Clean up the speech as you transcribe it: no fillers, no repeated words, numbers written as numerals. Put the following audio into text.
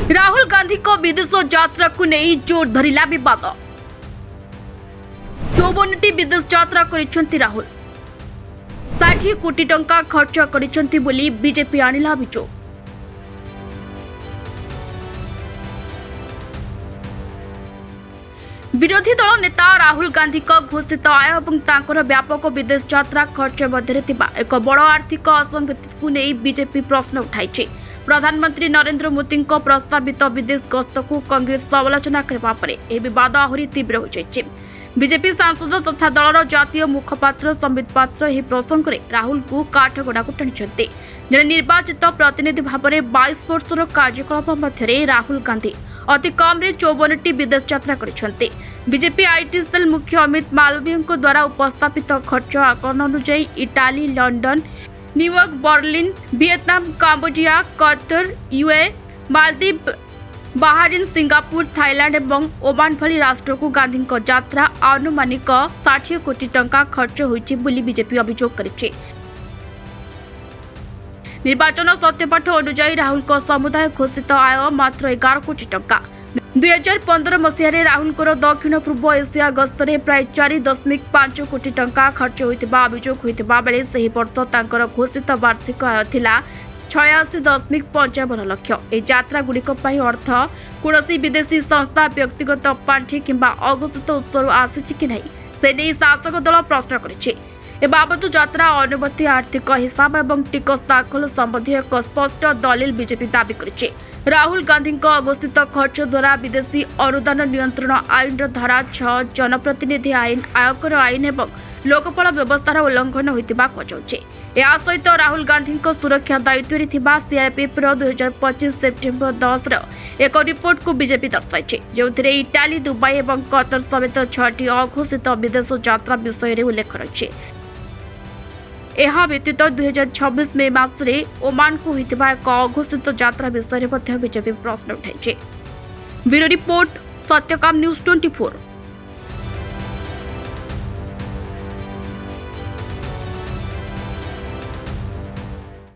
राहुल गांधी को विदेश यात्रा को नहीं जोर धरिला विवाद। 54टी विदेश यात्रा करिसेंती राहुल। 60 कोटी टंका खर्च करिसेंती बोली बीजेपी आनिला अभियोग। विरोधी दल नेता राहुल गांधी को घोषित आय और तांकर व्यापक विदेश यात्रा खर्च मध्य एक बड़ आर्थिक असंगति को नहीं बीजेपी प्रश्न उठाई। प्रधानमंत्री नरेंद्र मोदी को प्रस्तावित विदेश गस्त को कांग्रेस समालोचना करने पर यह विवाद आहरी तीव्र हो जाए। बीजेपी सांसद तथा दलर जातीय मुखपात्र संबित पात्र यह प्रसंग में राहुल को काठगड़ा को टाणी। जड़े निर्वाचित प्रतिनिधि भाव में 22 वर्षर कार्यकलाप मध्य राहुल गांधी अति कम 54टी विदेश यात्रा करिसेंती। बीजेपी आईटी सेल मुख्य अमित मालवीय द्वारा उपस्थापित खर्च आकलन अनुसार Italy, London, New York, Berlin, Vietnam, Cambodia, Qatar, UAE, Maldives, Bahrain, Singapore, Thailand और ओमान भली राष्ट्र को गांधी यात्रा आनुमानिक 60 कोटी टंका खर्च होइछि बोली बीजेपी अभियोग करिछि। निर्वाचन सत्यपाठ अनुसार राहुल को समुदाय घोषित आय मात्र 11 कोटी टंका। 2015 मसीह राहुल को दक्षिण पूर्व एशिया गस्तरे प्राय 4.5 कोटी टंका खर्च होइतिबा अभियोग होइतिबा बेले सही वर्ष तांकर घोषित वार्षिक आय थिला 86.55 लाख। ए यात्रा गुड़िक अर्थ कौन विदेशी संस्था, व्यक्तिगत पांठि किंबा अघोषित उत्सव आसी कि नहीं से नहीं शासक दल प्रश्न करिछि। ए बाबद यात्रा अनुमति, आर्थिक हिसाब और टिकस दाखल संबंधी एक स्पष्ट दलील बीजेपी दाबी करिछि। राहुल गांधी अघोषित खर्च द्वारा विदेशी अनुदान नियंत्रण आईन धारा 6, जनप्रतिनिधि आईन, आयकर आईन और लोकपाल व्यवस्थार उल्लंघन होइतिबा कहुछि। या सहित राहुल गांधी सुरक्षा दायित्व थिबा सीआरपीएफ 2025 सेप्टेम्बर 10 एक रिपोर्ट को बीजेपी दर्शाई, जो इटाली, दुबई और कतर समेत 6टी अघोषित विदेश यात्रा विषय में उल्लेख रही। यह व्यतीत 2026 मे मासरे ओमान को होइतिबा एक अघोषित यात्रा विषय में बीजेपी प्रश्न उठाई। Bureau report, Satyakam news 24।